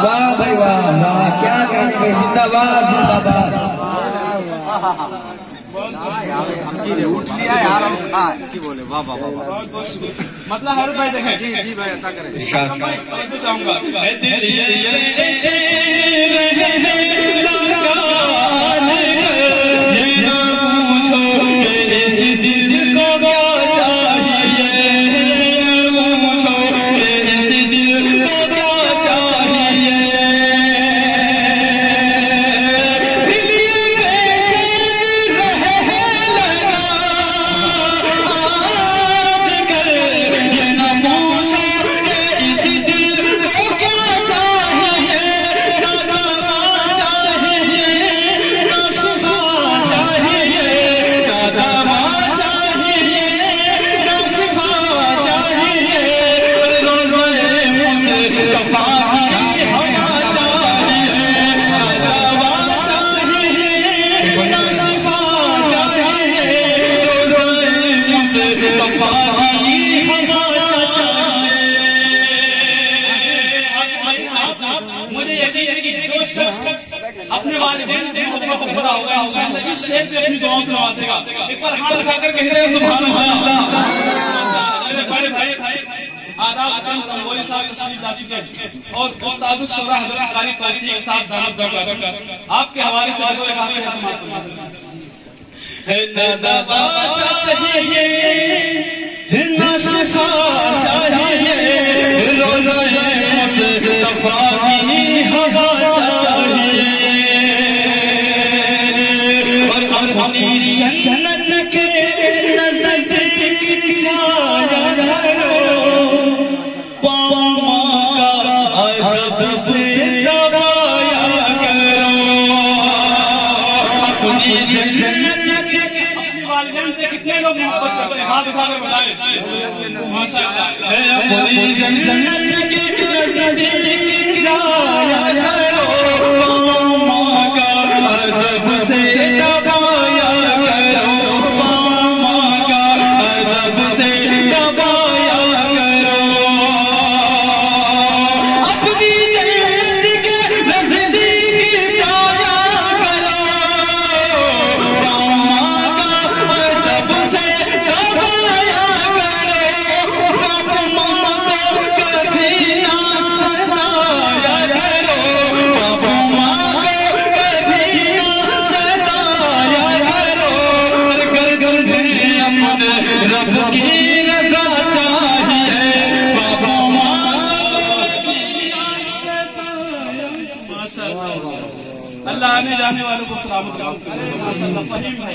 वाह भाई वाह वाह, क्या कहते हैं, जिंदाबाद जिंदाबाद। उठ लिया यार हम खा की बोले वाह वाह वाह। मतलब हर भाई देखें जी जी भाई अता करें तो चाहूंगा मुझे यकीन है कि जो शख्स अपने वालिदैन से मोहब्बत भरा होगा इंशाअल्लाह इस शेर से अपनी दुआओं से नवाजेगा। एक बार हाथ उठाकर कह रहे हैं सुभान अल्लाह। मेरे बड़े भाई आदाब हसन तंबोली साहब तशरीफ ला चुके हैं और उस्ताद शुरा हजरत कारी तौसीक साहब दानत दरगाह आपके हवाले से बतौर खास समाअत है ना दवा चाहिए ना शिफा चाहिए रोज़े मुस्तफा की हवा चाहिए और अपनी जन्नत के नज़दीक जाया करो पामा का अदब से दबाया करो अपनी जन्नत के। अपने वालिदैन से कितने लोग मोहब्बत करते हैं, हाथ उठाकर बताएं माशाअल्लाह। अपनी जन्नत के नज़दीक जाया करो पामा का अदब से दबाया करो पामा का अदब से दबाया करो अपनी जन्नत के नज़दीक जाया करो पामा का अदब से दबाया करो पामा को कभी ना सताया करो पामा को कभी ना सताया करो कर अपने रब की रज़ा चाहिए पामा को कभी ना सताया। माशाअल्लाह अल्लाह आने जाने वालों को सलामत रखे। माशाअल्लाह फहीम है।